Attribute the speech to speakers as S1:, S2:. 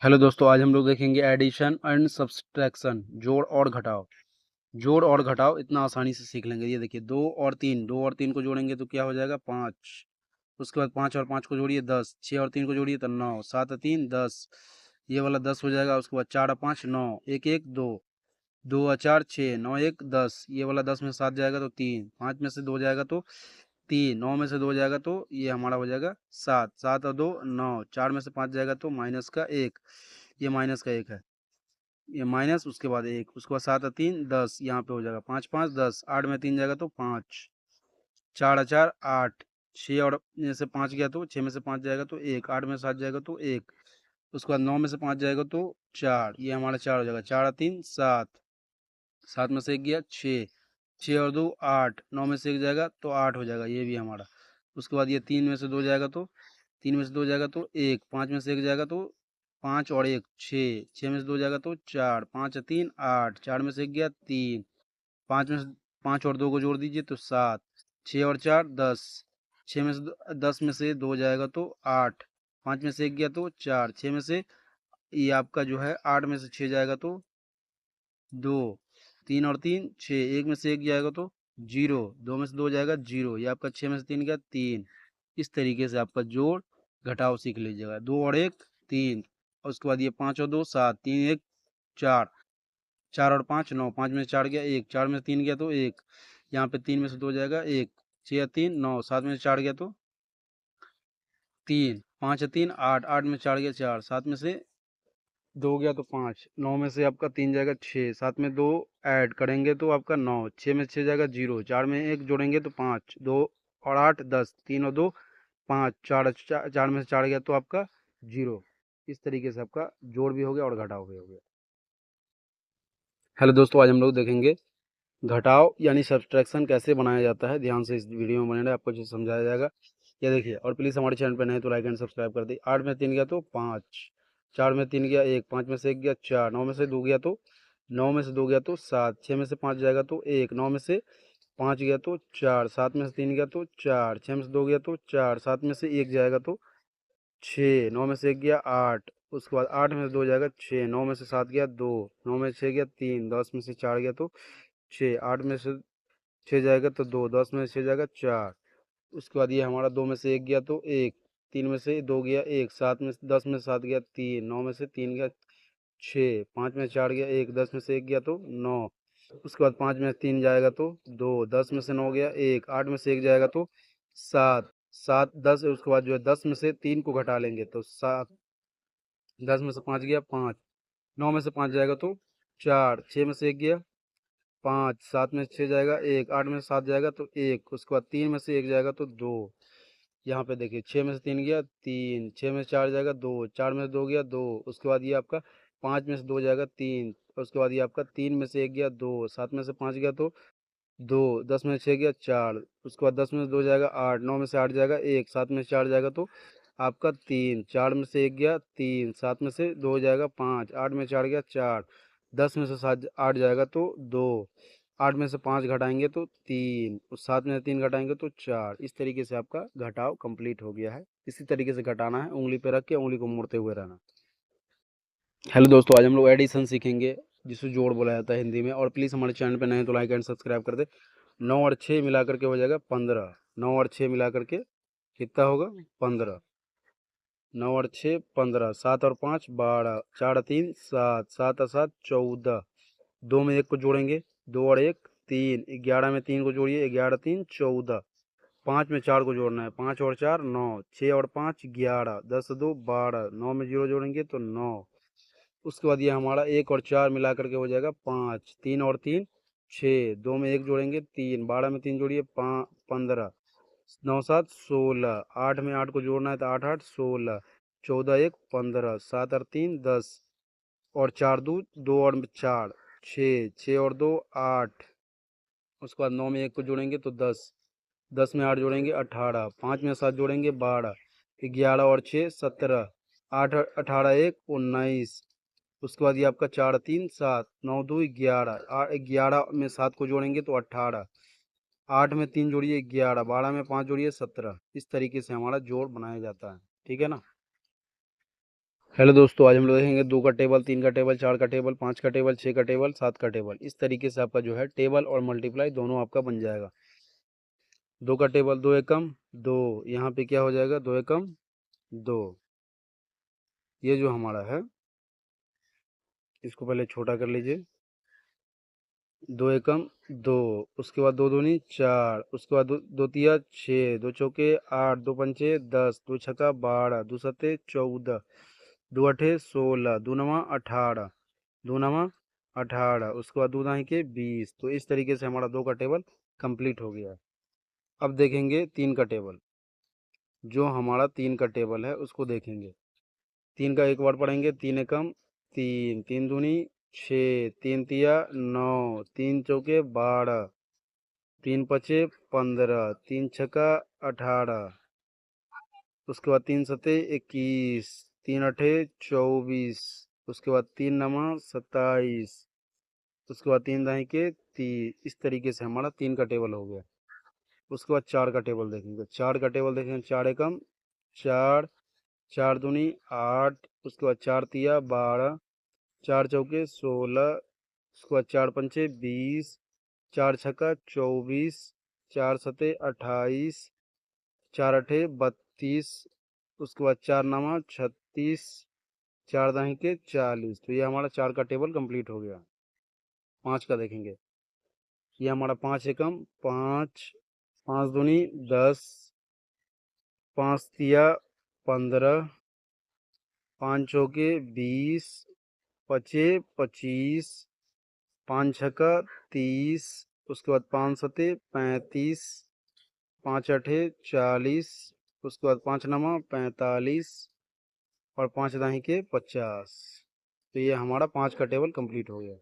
S1: Hello दोस्तों, आज हम लोग देखेंगे एडिशन एंड सब्सट्रैक्शन, जोड़ और घटाव। जोड़ और घटाव इतना आसानी से सीख लेंगे। ये देखिए, दो और तीन को जोड़ेंगे तो क्या हो जाएगा, 5। उसके बाद 5 और 5 को जोड़िए 10, 6 और 3 को जोड़िए तो 9, 7 और 3 10, ये वाला 10 हो जाएगा। उसके बाद 4 और 5 9, 1 1 2, 2 और 4 6, 9 1 10, ये वाला 10 में 7 जाएगा तो 3, 5 में से 2 जाएगा तो 3, 9 में से 2 जाएगा तो ये हमारा हो जाएगा 7, 7 और 2 9, 4 में से 5 जाएगा तो माइनस का 1, ये माइनस का 1 है, ये माइनस उसके बाद 1, उसके बाद 7 और 3 10, यहाँ पे हो जाएगा 5 5 10, 8 में 3 जाएगा तो 5, 4 और 4 8, 6 और में से 5 गया तो 6 में से 5 जाएगा तो 1, 8 में से 7 जाएगा तो 1, उसके बाद 9 में से 5 जाएगा तो 4, ये हमारा 4 हो जाएगा। 4 और 3 7, 7 में से 1 गया 6, 6 और 2 8, 9 में से 1 जाएगा तो 8 हो जाएगा, ये भी हमारा। उसके बाद ये 3 में से 2 जाएगा तो 3 में से 2 जाएगा तो 1, 5 में से 1 जाएगा तो 5 और 1 6, 6 में से 2 जाएगा तो 4, 5 और 3 8, 4 में से 1 गया 3, 5 में से 5 और 2 को जोड़ दीजिए तो 7, 6 और 4 10, 6 में से 10 में से 2 जाएगा तो 8, 5 में से 1 गया तो 4, 6 में से ये आपका जो है 8 में से 6 जाएगा तो 2, 3 और 3 6, 1 में से 1 जाएगा तो 0, 2 में से 2 जाएगा 0, ये आपका 6 में से 3 गया 3। इस तरीके से आपका जोड़ घटाव सीख लीजिएगा। 2 और 1 3, और उसके बाद ये 5 और 2 7, 3 1 4, 4 और 5 9, 5 में से 4 गया 1, 4 में से 3 गया तो 1, यहाँ पे 3 में से 2 जाएगा 1, 6 और 3 9, 7 में से 4 गया तो 3, 5 और 3 8, 8 में से 4 गया 4, 7 में से 2 गया तो 5, 9 में से आपका 3 जाएगा 6, 7 में 2 ऐड करेंगे तो आपका 9, 6 में 6 जाएगा 0, 4 में 1 जोड़ेंगे तो 5, 2 और 8 10, 3 और 2 5, 4 में से 4 गया तो आपका 0। इस तरीके से आपका जोड़ भी हो गया और घटाव भी हो गया। हेलो दोस्तों, आज हम लोग देखेंगे घटाव यानी सब्सट्रैक्शन कैसे बनाया जाता है। ध्यान से इस वीडियो में बने रहे, आपको जो समझाया जाएगा। ये देखिए, और प्लीज़ हमारे चैनल पर नए तो लाइक एंड सब्सक्राइब कर दी। 8 में 3 गया तो 5, 4 में 3 गया 1, 5 में से 1 गया 4, 9 में से 2 गया तो 9 में से 2 गया तो 7, 6 में से 5 जाएगा तो 1, 9 में से 5 गया तो 4, 7 में से 3 गया तो 4, 6 में से 2 गया तो 4, 7 में से 1 जाएगा तो 6, 9 में से 1 गया 8, उसके बाद 8 में से 2 जाएगा 6, 9 में से 7 गया 2, 9 में से 6 गया 3, 10 में से 4 गया तो 6, 8 में से 6 जाएगा तो 2, 10 में से 6 जाएगा 4, उसके बाद ये हमारा 2 में से 1 गया तो 1, 3 में से 2 गया 1, 7 में से 10 में से 7 गया 3, 9 में से 3 गया 6, 5 में से 4 गया 1, 10 में से 1 गया तो 9, उसके बाद 5 में से 3 जाएगा तो 2, 10 में से 9 गया 1, 8 में से 1 जाएगा तो 7, 7 10, उसके बाद जो है 10 में से 3 को घटा लेंगे तो 7, 10 में से 5 गया 5, 9 में से 5 जाएगा तो 4, 6 में से 1 गया 5, 7 में से 6 जाएगा 1, 8 में से 7 जाएगा तो 1, उसके बाद 3 में से 1 जाएगा तो 2, यहाँ पे देखिए 6 में से 3 गया 3, 6 में से 4 जाएगा 2, 4 में से 2 गया 2, उसके बाद ये आपका 5 में से 2 जाएगा 3, उसके बाद ये आपका 3 में से 1 गया 2, 7 में से 5 गया तो 2, 10 में से 6 गया 4, उसके बाद 10 में से 2 जाएगा 8, 9 में से 8 जाएगा 1, 7 में से 4 जाएगा तो आपका 3, 4 में से 1 गया 3, 7 में से 2 जाएगा 5, 8 में से 4 गया 4, 10 में से 7 8 जाएगा तो 2, 8 में से 5 घटाएंगे तो 3, उस 7 में से 3 घटाएंगे तो 4। इस तरीके से आपका घटाव कंप्लीट हो गया है। इसी तरीके से घटाना है, उंगली पे रख के उंगली को मोड़ते हुए रहना। हेलो दोस्तों, आज हम लोग एडिशन सीखेंगे, जिसे जोड़ बोला जाता है हिंदी में। और प्लीज़ हमारे चैनल पे नए हैं तो लाइक एंड सब्सक्राइब कर दे। 9 और 6 मिला करके हो जाएगा 15, 9 और 6 मिला करके कितना होगा 15, 9 और 6 15, 7 और 5 12, 4 और 3 7, 7 और 7 14, 2 में 1 को जोड़ेंगे 2 और 1 3, 11 में 3 को जोड़िए 11 3 14, 5 में 4 को जोड़ना है 5 और 4 9, 6 और 5 11, 10 2 12, 9 में 0 जोड़ेंगे तो 9, उसके बाद ये हमारा 1 और 4 मिला करके हो जाएगा 5, 3 और 3 6, 2 में 1 जोड़ेंगे 3, 12 में 3 जोड़िए 15, 9 7 16, 8 में 8 को जोड़ना है तो 8 8 16, 14 1 15, 7 और 3 10, और 4 2 2 और 4 6, 6 और 2 8, उसके बाद 9 में 1 को जोड़ेंगे तो 10, 10 में 8 जोड़ेंगे 18, 5 में 7 जोड़ेंगे 12, 11 और 6 17, 8 18 1 19, उसके बाद ये आपका 4 3 7, 9 2 11, 11 में 7 को जोड़ेंगे तो 18, 8 में 3 जोड़िए 11, 12 में 5 जोड़िए 17। इस तरीके से हमारा जोड़ बनाया जाता है। ठीक है ना। हेलो दोस्तों, आज हम लोग देखेंगे 2 का टेबल, 3 का टेबल, 4 का टेबल, 5 का टेबल, 6 का टेबल, 7 का टेबल। इस तरीके से आपका जो है टेबल और मल्टीप्लाई दोनों आपका बन जाएगा। 2 का टेबल, 2 एकम 2, यहाँ पे क्या हो जाएगा 2 एकम 2। ये जो हमारा है इसको पहले छोटा कर लीजिए। 2 एकम 2, उसके बाद 2 दूनी 4, उसके बाद दो तिया 6, 2 चौके 8, 2 पंचे 10, 2 छक्का 12, 2 सत्ते 14, 2 अठे 16, 2 नवा 18, 2 नवा 18, उसके बाद 2 दाही के 20। तो इस तरीके से हमारा 2 का टेबल कंप्लीट हो गया। अब देखेंगे 3 का टेबल। जो हमारा 3 का टेबल है उसको देखेंगे। 3 का एक बार पढ़ेंगे। 3 एकम 3, 3 दूनी 6, 3 तिया 9, 3 चौके 12, 3 पचे 15, 3 छक्का 18, उसके बाद 3 सते 21, 3 अठे 24, उसके बाद 3 नमा 27, उसके बाद 3 दाही के 30। इस तरीके से हमारा 3 का टेबल हो गया। उसके बाद 4 का टेबल देखेंगे। 4 का टेबल देखेंगे। 4 एकम 4, 4 दूनी 8, उसके बाद 4 तिया 12, 4 चौके 16, उसके बाद 4 पंचे 20, 4 छक्का 24, 4 सते 28, 4 अठे 32, उसके बाद 4 नामा 36, 4 दाही के 40। तो ये हमारा 4 का टेबल कंप्लीट हो गया। 5 का देखेंगे। ये हमारा 5 एकम 5, 5 दूनी 10, 5 तिया 15, 5 चौके 20, पचे 25, 5 छक्का 30, उसके बाद 5 सते 35, 5 अठे 40, उसके बाद 5 नमा 45 और 5 दाही के 50। तो ये हमारा 5 का टेबल कंप्लीट हो गया।